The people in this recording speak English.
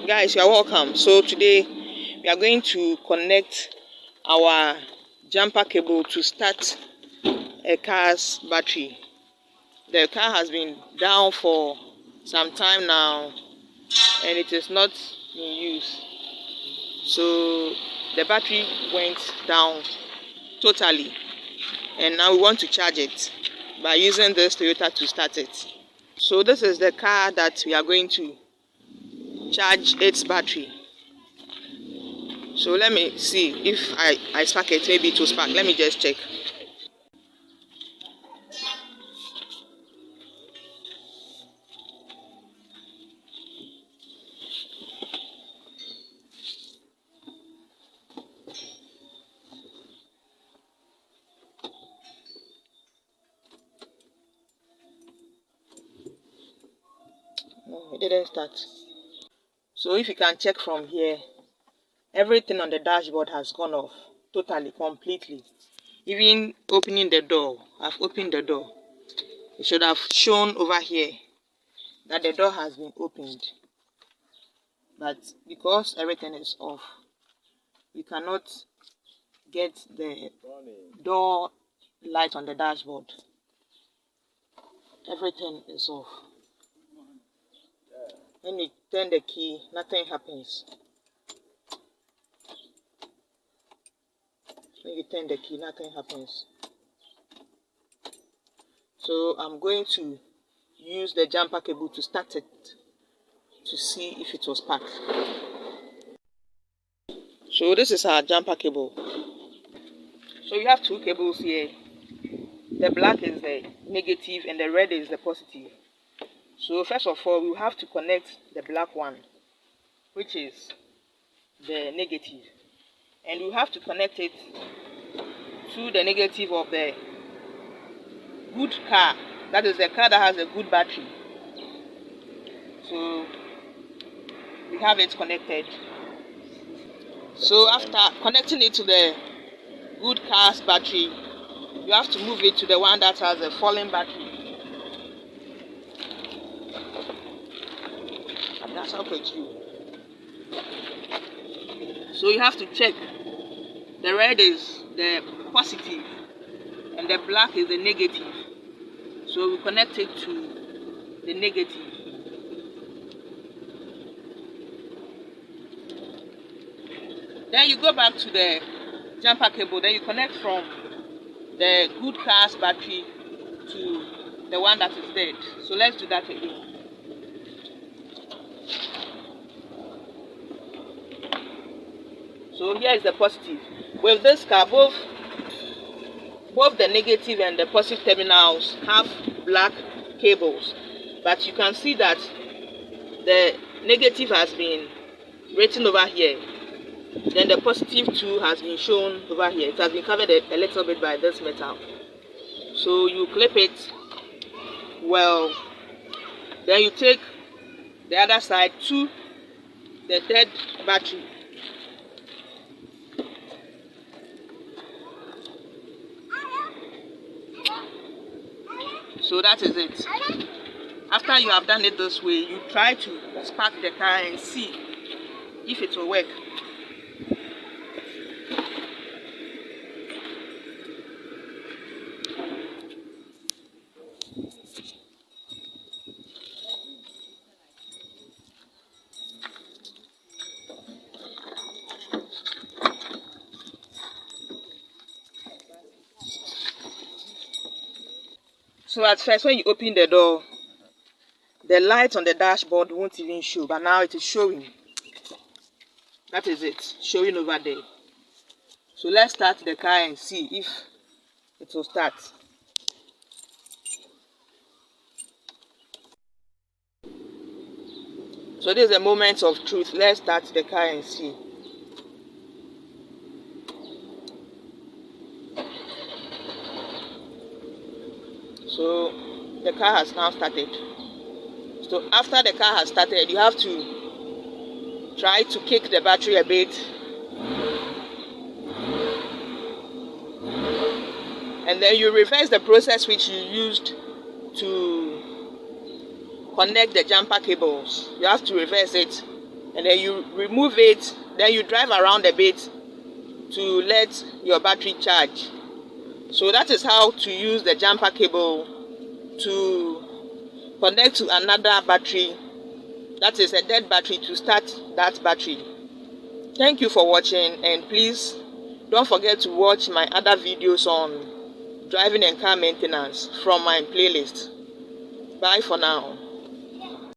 Guys, you are welcome. So today we are going to connect our jumper cable to start a car's battery. The car has been down for some time now and it is not in use. So the battery went down totally and now we want to charge it by using this Toyota to start it. So this is the car that we are going to charge its battery. So let me see if I spark it, maybe it will spark. Let me just check. No, it didn't start. So if you can check from here, everything on the dashboard has gone off totally, completely. Even opening the door, I've opened the door. It should have shown over here that the door has been opened. But because everything is off, you cannot get the door light on the dashboard. Everything is off. When you turn the key, nothing happens. When you turn the key, nothing happens. So I'm going to use the jumper cable to start it to see if it was spark. So this is our jumper cable. So we have two cables here. The black is the negative and the red is the positive. So first of all, we have to connect the black one, which is the negative. And we have to connect it to the negative of the good car. That is the car that has a good battery. So we have it connected. So after connecting it to the good car's battery, you have to move it to the one that has a falling battery. And that's how it's you. So you have to check. The red is the positive and the black is the negative. So we connect it to the negative. Then you go back to the jumper cable. Then you connect from the good car's battery to the one that is dead. So let's do that again. So here is the positive. With this car, both the negative and the positive terminals have black cables. But you can see that the negative has been written over here. Then the positive too has been shown over here. It has been covered a little bit by this metal. So you clip it well. Then you take the other side to the third battery. So that is it. After you have done it this way, you try to spark the car and see if it will work. So at first, when you open the door, the light on the dashboard won't even show, but now it is showing. That is it, showing over there. So let's start the car and see if it will start. So this is a moment of truth. Let's start the car and see. So the car has now started. So after the car has started, you have to try to kick the battery a bit. And then you reverse the process which you used to connect the jumper cables. You have to reverse it and then you remove it, then you drive around a bit to let your battery charge. So that is how to use the jumper cable to connect to another battery, that is a dead battery, to start that battery. Thank you for watching, and please don't forget to watch my other videos on driving and car maintenance from my playlist. Bye for now.